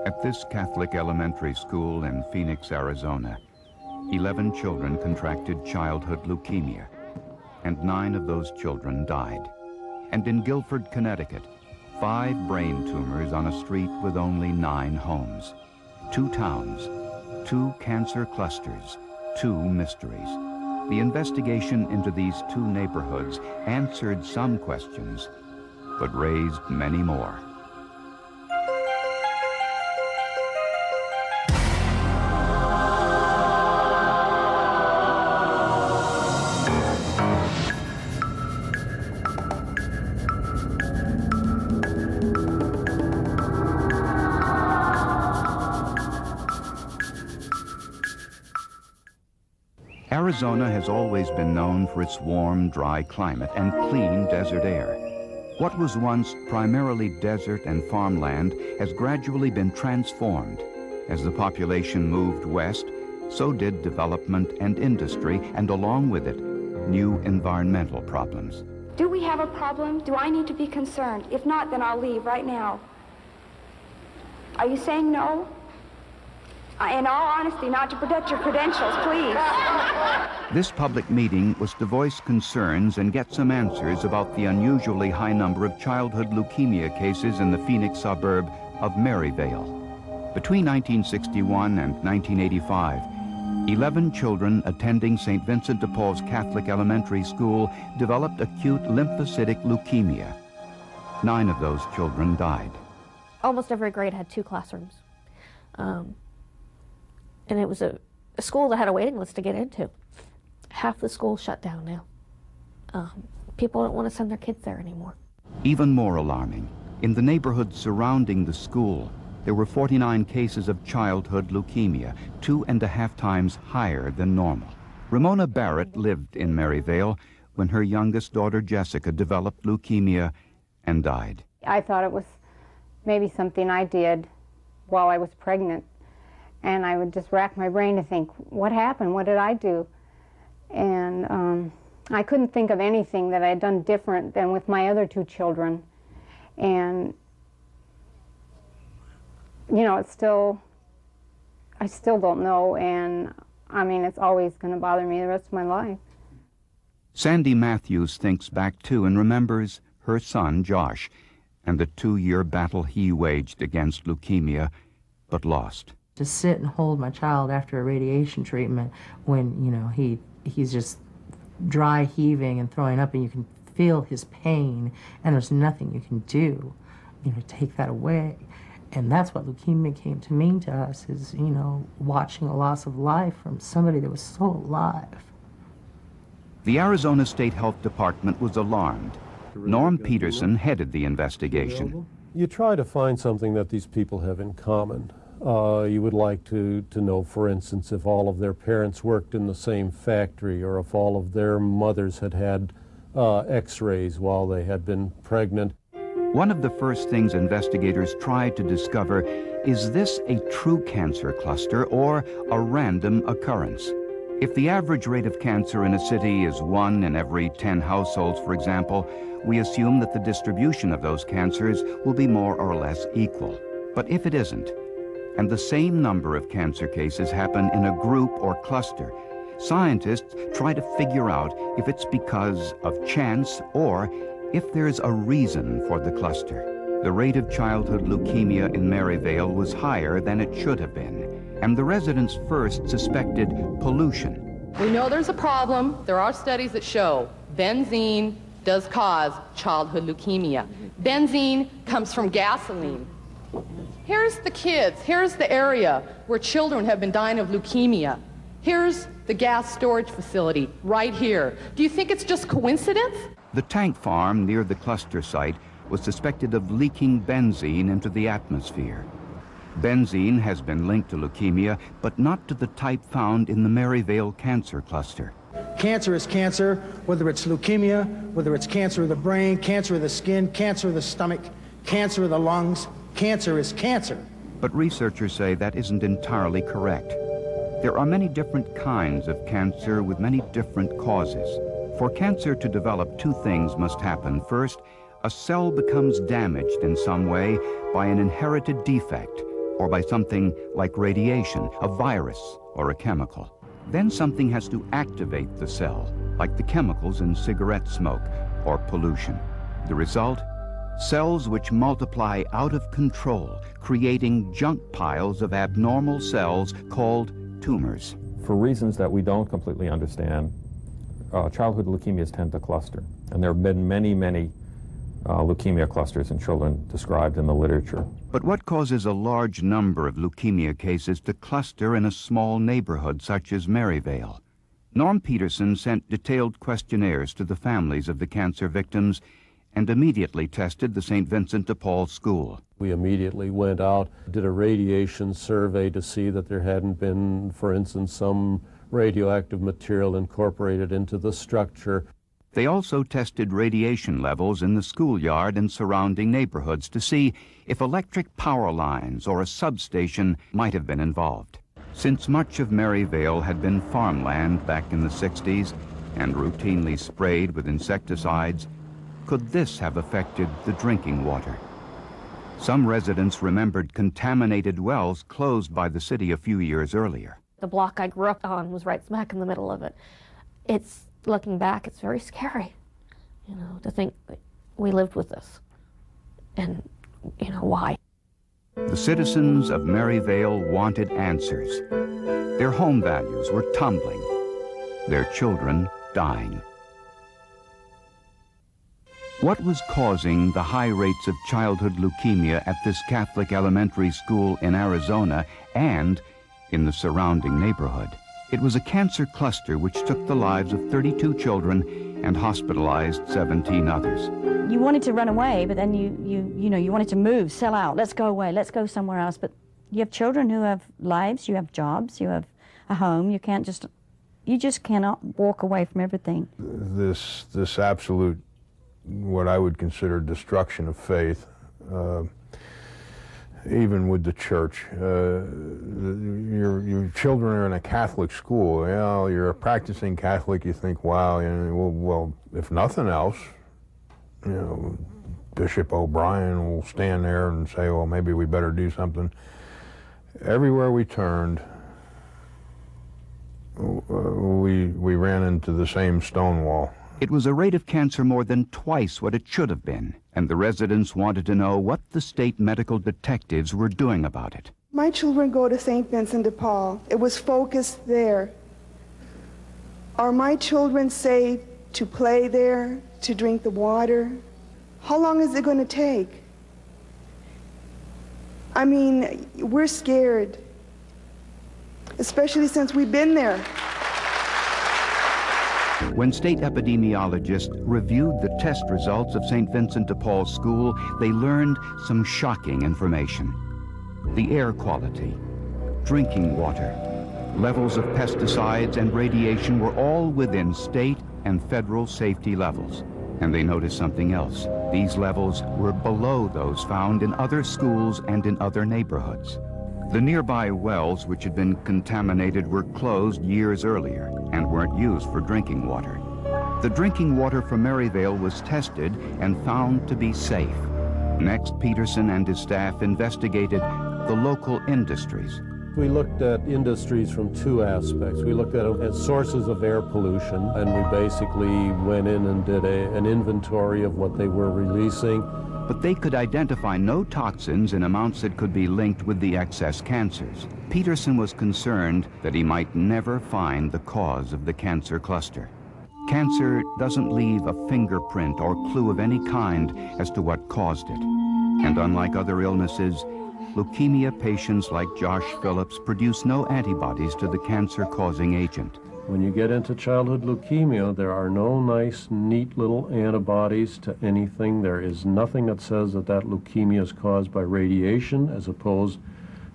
At this Catholic elementary school in Phoenix, Arizona, 11 children contracted childhood leukemia, and 9 of those children died. And in Guilford, Connecticut, 5 brain tumors on a street with only 9 homes. 2 towns, 2 cancer clusters, 2 mysteries. The investigation into these 2 neighborhoods answered some questions, but raised many more. Arizona has always been known for its warm, dry climate and clean desert air. What was once primarily desert and farmland has gradually been transformed. As the population moved west, so did development and industry, and along with it, new environmental problems. Do we have a problem? Do I need to be concerned? If not, then I'll leave right now. Are you saying no? In all honesty, not to protect your credentials, please. This public meeting was to voice concerns and get some answers about the unusually high number of childhood leukemia cases in the Phoenix suburb of Maryvale. Between 1961 and 1985, 11 children attending St. Vincent de Paul's Catholic Elementary School developed acute lymphocytic leukemia. 9 of those children died. Almost every grade had 2 classrooms. And it was a school that had a waiting list to get into. Half the school shut down now. People don't want to send their kids there anymore. Even more alarming, in the neighborhood surrounding the school, there were 49 cases of childhood leukemia, 2.5 times higher than normal. Ramona Barrett lived in Maryvale when her youngest daughter Jessica developed leukemia and died. I thought it was maybe something I did while I was pregnant. And I would just rack my brain to think, what happened? What did I do? And I couldn't think of anything that I had done different than with my other 2 children. And, you know, I still don't know. And, I mean, it's always going to bother me the rest of my life. Sandy Matthews thinks back, too, and remembers her son, Josh, and the 2-year battle he waged against leukemia, but lost. To sit and hold my child after a radiation treatment when, you know, he's just dry heaving and throwing up, and you can feel his pain, and there's nothing you can do, you know, to take that away. And that's what leukemia came to mean to us, is, you know, watching a loss of life from somebody that was so alive. The Arizona State Health Department was alarmed. Norm Peterson headed the investigation. You try to find something that these people have in common. You would like to know, for instance, if all of their parents worked in the same factory, or if all of their mothers had had x-rays while they had been pregnant. One of the first things investigators tried to discover, is this a true cancer cluster or a random occurrence? If the average rate of cancer in a city is 1 in every 10 households, for example, we assume that the distribution of those cancers will be more or less equal. But if it isn't, and the same number of cancer cases happen in a group or cluster, scientists try to figure out if it's because of chance or if there's a reason for the cluster. The rate of childhood leukemia in Maryvale was higher than it should have been, and the residents first suspected pollution. We know there's a problem. There are studies that show benzene does cause childhood leukemia. Benzene comes from gasoline. Here's the kids. Here's the area where children have been dying of leukemia. Here's the gas storage facility right here. Do you think it's just coincidence? The tank farm near the cluster site was suspected of leaking benzene into the atmosphere. Benzene has been linked to leukemia, but not to the type found in the Maryvale cancer cluster. Cancer is cancer, whether it's leukemia, whether it's cancer of the brain, cancer of the skin, cancer of the stomach, cancer of the lungs. Cancer is cancer. But researchers say that isn't entirely correct. There are many different kinds of cancer with many different causes. For cancer to develop, 2 things must happen. First, a cell becomes damaged in some way by an inherited defect, or by something like radiation, a virus, or a chemical. Then something has to activate the cell, like the chemicals in cigarette smoke or pollution. The result? Cells which multiply out of control, creating junk piles of abnormal cells called tumors. For reasons that we don't completely understand, childhood leukemias tend to cluster. And there have been many, many leukemia clusters in children described in the literature. But what causes a large number of leukemia cases to cluster in a small neighborhood such as Maryvale? Norm Peterson sent detailed questionnaires to the families of the cancer victims and immediately tested the St. Vincent de Paul School. We immediately went out, did a radiation survey to see that there hadn't been, for instance, some radioactive material incorporated into the structure. They also tested radiation levels in the schoolyard and surrounding neighborhoods to see if electric power lines or a substation might have been involved. Since much of Maryvale had been farmland back in the 60s and routinely sprayed with insecticides, could this have affected the drinking water? Some residents remembered contaminated wells closed by the city a few years earlier. The block I grew up on was right smack in the middle of it. It's, looking back, it's very scary, you know, to think that we lived with this. And, you know, why? The citizens of Maryvale wanted answers. Their home values were tumbling, their children dying. What was causing the high rates of childhood leukemia at this Catholic elementary school in Arizona and in the surrounding neighborhood? It was a cancer cluster which took the lives of 32 children and hospitalized 17 others. You wanted to run away, but then you wanted to move, sell out, let's go away, let's go somewhere else. But you have children who have lives, you have jobs, you have a home. You just cannot walk away from everything. This absolute, what I would consider destruction of faith, even with the church. Your children are in a Catholic school. You know, you're a practicing Catholic, you think, wow, you know, well, if nothing else, you know, Bishop O'Brien will stand there and say, well, maybe we better do something. Everywhere we turned, we ran into the same stone wall. It was a rate of cancer more than twice what it should have been, and the residents wanted to know what the state medical detectives were doing about it. My children go to St. Vincent de Paul. It was focused there. Are my children safe to play there, to drink the water? How long is it going to take? I mean, we're scared, especially since we've been there. When state epidemiologists reviewed the test results of St. Vincent de Paul School, they learned some shocking information. The air quality, drinking water, levels of pesticides and radiation were all within state and federal safety levels. And they noticed something else. These levels were below those found in other schools and in other neighborhoods. The nearby wells, which had been contaminated, were closed years earlier and weren't used for drinking water. The drinking water from Maryvale was tested and found to be safe. Next, Peterson and his staff investigated the local industries. We looked at industries from two aspects. We looked at sources of air pollution, and we basically went in and did an inventory of what they were releasing. But they could identify no toxins in amounts that could be linked with the excess cancers. Peterson was concerned that he might never find the cause of the cancer cluster. Cancer doesn't leave a fingerprint or clue of any kind as to what caused it. And unlike other illnesses, leukemia patients like Josh Phillips produce no antibodies to the cancer-causing agent. When you get into childhood leukemia, there are no nice, neat little antibodies to anything. There is nothing that says that leukemia is caused by radiation as opposed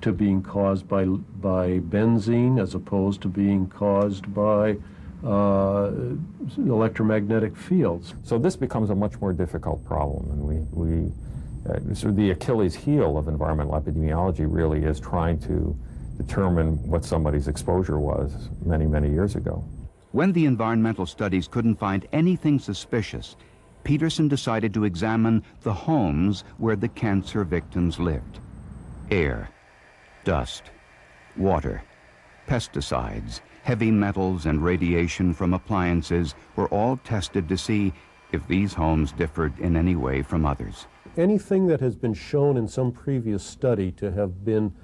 to being caused by benzene, as opposed to being caused by electromagnetic fields. So this becomes a much more difficult problem, and so the Achilles heel of environmental epidemiology really is trying to determine what somebody's exposure was many, many years ago. When the environmental studies couldn't find anything suspicious, Peterson decided to examine the homes where the cancer victims lived. Air, Dust, water, pesticides, heavy metals, and radiation from appliances were all tested to see if these homes differed in any way from others. Anything that has been shown in some previous study to have been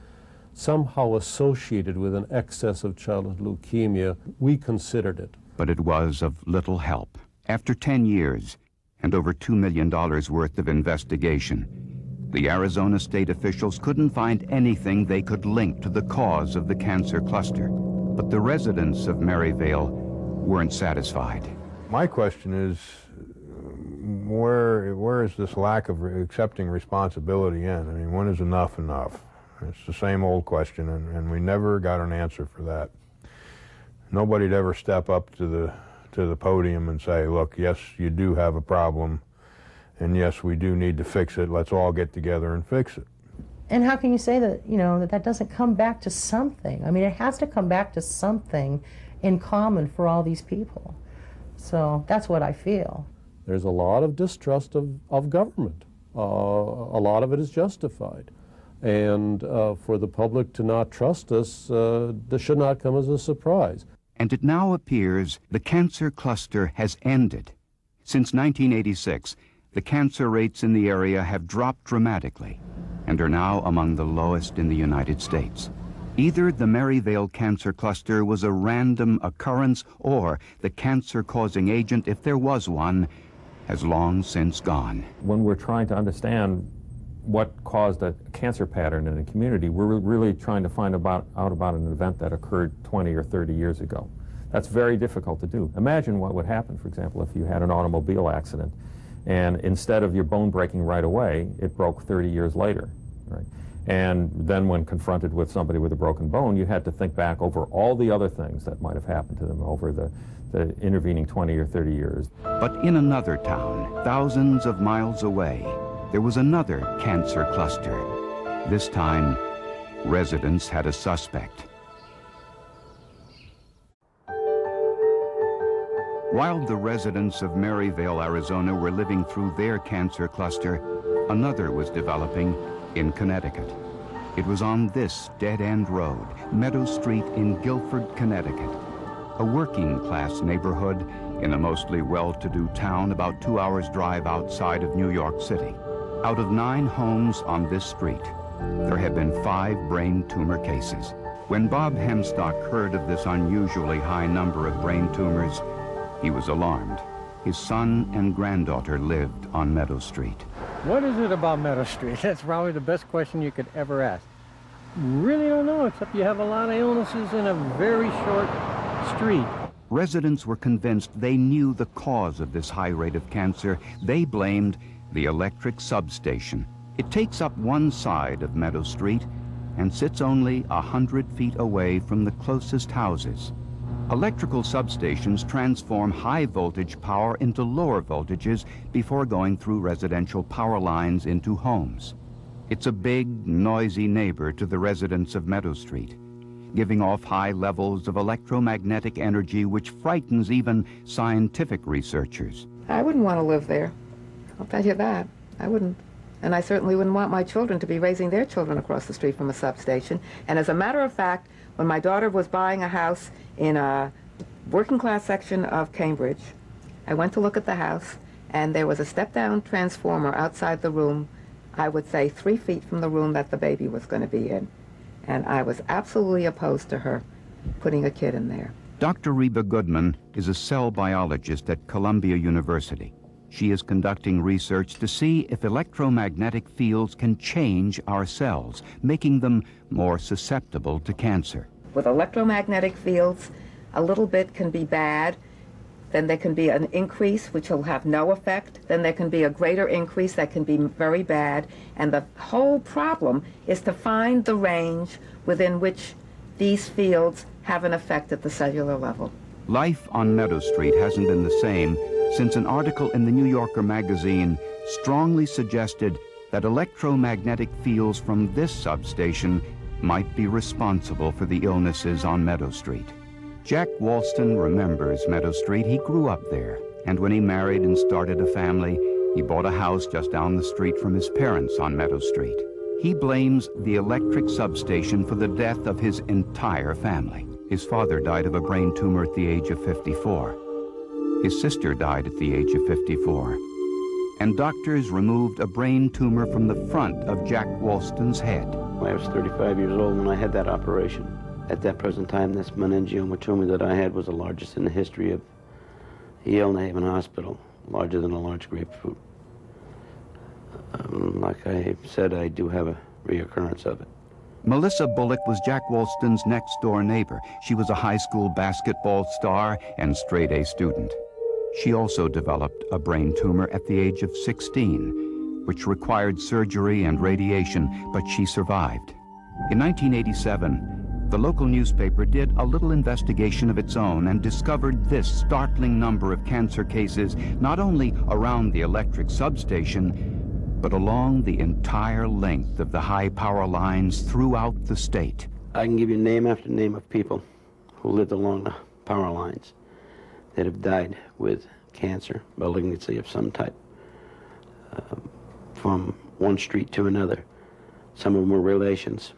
somehow associated with an excess of childhood leukemia, we considered it. But it was of little help. After 10 years and over $2 million worth of investigation, the Arizona state officials couldn't find anything they could link to the cause of the cancer cluster. But the residents of Maryvale weren't satisfied. My question is, where is this lack of accepting responsibility in? I mean, when is enough enough? It's the same old question, and we never got an answer for that. Nobody'd ever step up to the podium and say, look, yes, you do have a problem, and yes, we do need to fix it. Let's all get together and fix it. And how can you say that, you know, that doesn't come back to something? I mean, it has to come back to something in common for all these people. So that's what I feel. There's a lot of distrust of government. A lot of it is justified. And for the public to not trust us, this should not come as a surprise. And it now appears the cancer cluster has ended. Since 1986, the cancer rates in the area have dropped dramatically and are now among the lowest in the United States. Either the Maryvale cancer cluster was a random occurrence, or the cancer-causing agent, if there was one, has long since gone. When we're trying to understand what caused a cancer pattern in a community, we're really trying to find out about an event that occurred 20 or 30 years ago. That's very difficult to do. Imagine what would happen, for example, if you had an automobile accident and instead of your bone breaking right away, it broke 30 years later, right? And then when confronted with somebody with a broken bone, you had to think back over all the other things that might have happened to them over the intervening 20 or 30 years. But in another town, thousands of miles away, there was another cancer cluster. This time, residents had a suspect. While the residents of Maryvale, Arizona were living through their cancer cluster, another was developing in Connecticut. It was on this dead-end road, Meadow Street in Guilford, Connecticut, a working-class neighborhood in a mostly well-to-do town about 2 hours' drive outside of New York City. Out of 9 homes on this street, there have been 5 brain tumor cases. When Bob Hemstock heard of this unusually high number of brain tumors, he was alarmed. His son and granddaughter lived on Meadow Street. What is it about Meadow Street? That's probably the best question you could ever ask. Really don't know, except you have a lot of illnesses in a very short street. Residents were convinced they knew the cause of this high rate of cancer. They blamed the electric substation. It takes up one side of Meadow Street and sits only 100 feet away from the closest houses. Electrical substations transform high voltage power into lower voltages before going through residential power lines into homes. It's a big, noisy neighbor to the residents of Meadow Street, giving off high levels of electromagnetic energy which frightens even scientific researchers. I wouldn't want to live there. I'll tell you that. I wouldn't. And I certainly wouldn't want my children to be raising their children across the street from a substation. And as a matter of fact, when my daughter was buying a house in a working-class section of Cambridge, I went to look at the house, and there was a step-down transformer outside the room, I would say 3 feet from the room that the baby was going to be in. And I was absolutely opposed to her putting a kid in there. Dr. Reba Goodman is a cell biologist at Columbia University. She is conducting research to see if electromagnetic fields can change our cells, making them more susceptible to cancer. With electromagnetic fields, a little bit can be bad, then there can be an increase which will have no effect, then there can be a greater increase that can be very bad, and the whole problem is to find the range within which these fields have an effect at the cellular level. Life on Meadow Street hasn't been the same since an article in the New Yorker magazine strongly suggested that electromagnetic fields from this substation might be responsible for the illnesses on Meadow Street. Jack Walston remembers Meadow Street. He grew up there, and when he married and started a family, he bought a house just down the street from his parents on Meadow Street. He blames the electric substation for the death of his entire family. His father died of a brain tumor at the age of 54. His sister died at the age of 54. And doctors removed a brain tumor from the front of Jack Walston's head. I was 35 years old when I had that operation. At that present time, this meningioma tumor that I had was the largest in the history of Yale New Haven Hospital, larger than a large grapefruit. Like I said, I do have a reoccurrence of it. Melissa Bullock was Jack Walston's next-door neighbor. She was a high school basketball star and straight-A student. She also developed a brain tumor at the age of 16, which required surgery and radiation, but she survived. In 1987, the local newspaper did a little investigation of its own and discovered this startling number of cancer cases, not only around the electric substation, but along the entire length of the high power lines throughout the state. I can give you name after name of people who lived along the power lines that have died with cancer, malignancy of some type, from one street to another. Some of them were relations,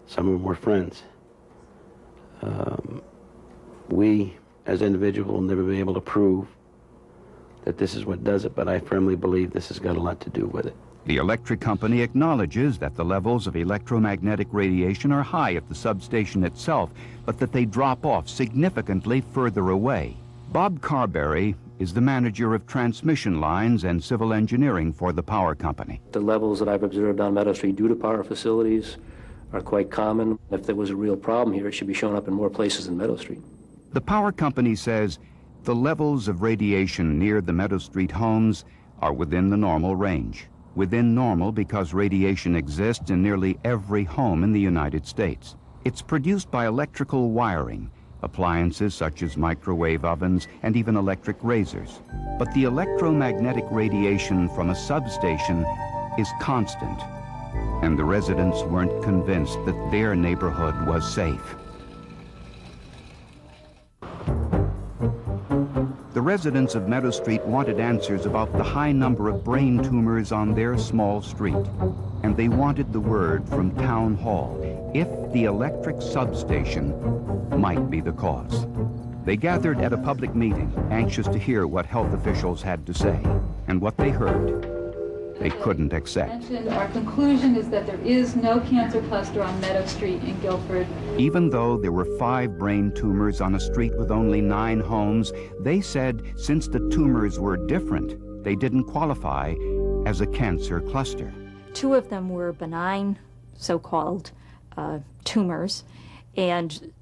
some of them were friends. We, as individuals, will never be able to prove that this is what does it, but I firmly believe this has got a lot to do with it. The electric company acknowledges that the levels of electromagnetic radiation are high at the substation itself, but that they drop off significantly further away. Bob Carberry is the manager of transmission lines and civil engineering for the power company. The levels that I've observed on Meadow Street due to power facilities are quite common. If there was a real problem here, it should be showing up in more places than Meadow Street. The power company says the levels of radiation near the Meadow Street homes are within the normal range. Within normal because radiation exists in nearly every home in the United States. It's produced by electrical wiring, appliances such as microwave ovens, and even electric razors. But the electromagnetic radiation from a substation is constant, and the residents weren't convinced that their neighborhood was safe. The residents of Meadow Street wanted answers about the high number of brain tumors on their small street, and they wanted the word from Town Hall if the electric substation might be the cause. They gathered at a public meeting, anxious to hear what health officials had to say, and what they heard they couldn't accept. Our conclusion is that there is no cancer cluster on Meadow Street in Guilford. Even though there were 5 brain tumors on a street with only 9 homes, they said since the tumors were different, they didn't qualify as a cancer cluster. 2 of them were benign, so-called tumors, and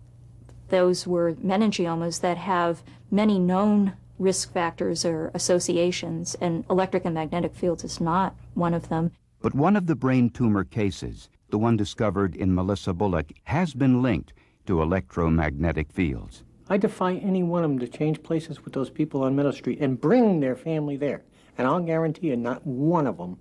those were meningiomas that have many known risk factors or associations, and electric and magnetic fields is not one of them. But one of the brain tumor cases, the one discovered in Melissa Bullock, has been linked to electromagnetic fields. I defy any one of them to change places with those people on Meadow Street and bring their family there. And I'll guarantee you not one of them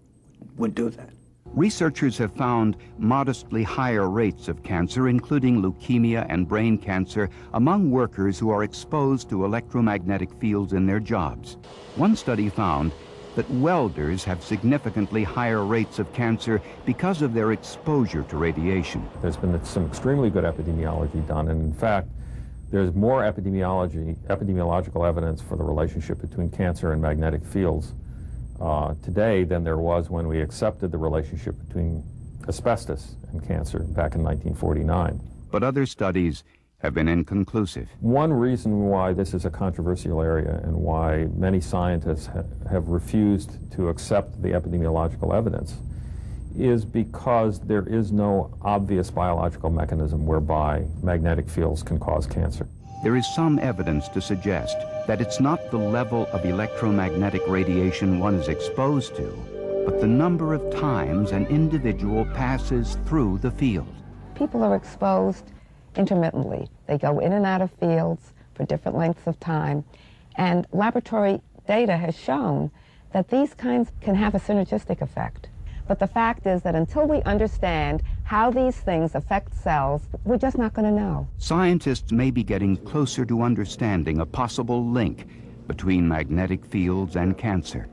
would do that. Researchers have found modestly higher rates of cancer, including leukemia and brain cancer, among workers who are exposed to electromagnetic fields in their jobs. One study found that welders have significantly higher rates of cancer because of their exposure to radiation. There's been some extremely good epidemiology done, and in fact, there's more epidemiological evidence for the relationship between cancer and magnetic fields today than there was when we accepted the relationship between asbestos and cancer back in 1949. But other studies have been inconclusive. One reason why this is a controversial area and why many scientists have refused to accept the epidemiological evidence is because there is no obvious biological mechanism whereby magnetic fields can cause cancer. There is some evidence to suggest that it's not the level of electromagnetic radiation one is exposed to, but the number of times an individual passes through the field. People are exposed intermittently. They go in and out of fields for different lengths of time, and laboratory data has shown that these kinds can have a synergistic effect. But the fact is that until we understand how these things affect cells, we're just not going to know. Scientists may be getting closer to understanding a possible link between magnetic fields and cancer.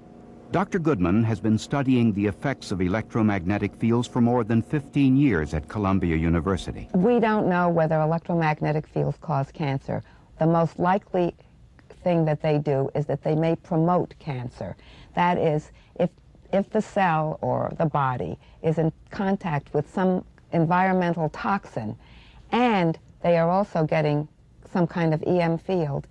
Dr. Goodman has been studying the effects of electromagnetic fields for more than 15 years at Columbia University. We don't know whether electromagnetic fields cause cancer. The most likely thing that they do is that they may promote cancer. That is, if the cell or the body is in contact with some environmental toxin and they are also getting some kind of EM field,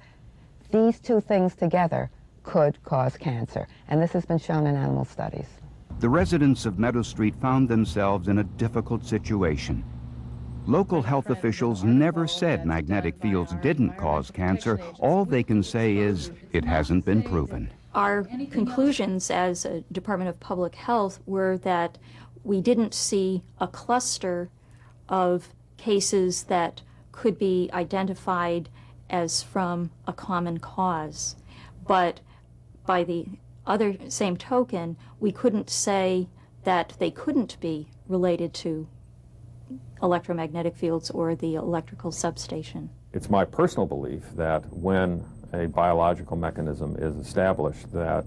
these two things together could cause cancer. And this has been shown in animal studies. The residents of Meadow Street found themselves in a difficult situation. Local health officials never said magnetic fields didn't cause cancer. All they can say is it hasn't been proven. Our conclusions as a Department of Public Health were that we didn't see a cluster of cases that could be identified as from a common cause. But by the other same token, we couldn't say that they couldn't be related to electromagnetic fields or the electrical substation. It's my personal belief that when a biological mechanism is established, that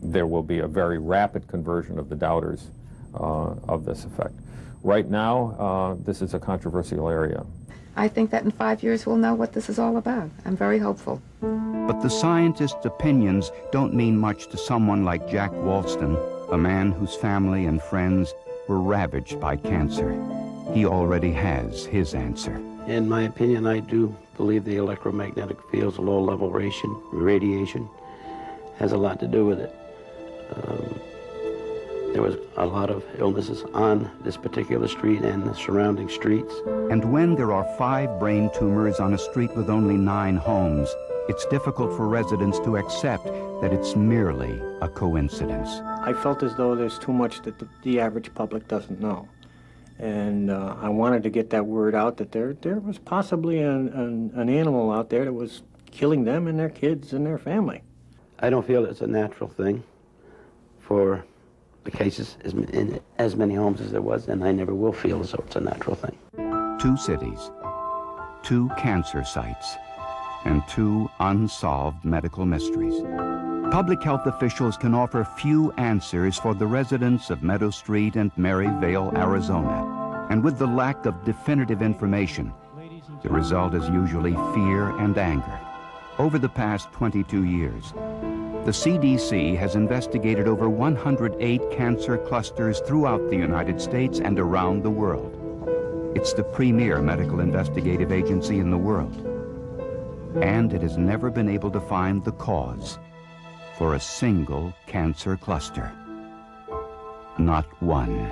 there will be a very rapid conversion of the doubters of this effect. Right now, this is a controversial area. I think that in 5 years we'll know what this is all about. I'm very hopeful. But the scientists' opinions don't mean much to someone like Jack Walston, a man whose family and friends were ravaged by cancer. He already has his answer. In my opinion, I do believe the electromagnetic fields, low-level radiation, has a lot to do with it. There was a lot of illnesses on this particular street and the surrounding streets. And when there are 5 brain tumors on a street with only 9 homes, it's difficult for residents to accept that it's merely a coincidence. I felt as though there's too much that the average public doesn't know. And I wanted to get that word out that there was possibly an animal out there that was killing them and their kids and their family. I don't feel it's a natural thing for the cases in as many homes as there was, and I never will feel as though it's a natural thing. 2 cities, 2 cancer sites, and 2 unsolved medical mysteries. Public health officials can offer few answers for the residents of Meadow Street and Maryvale, Arizona. And with the lack of definitive information, the result is usually fear and anger. Over the past 22 years, the CDC has investigated over 108 cancer clusters throughout the United States and around the world. It's the premier medical investigative agency in the world. And it has never been able to find the cause for a single cancer cluster. Not one.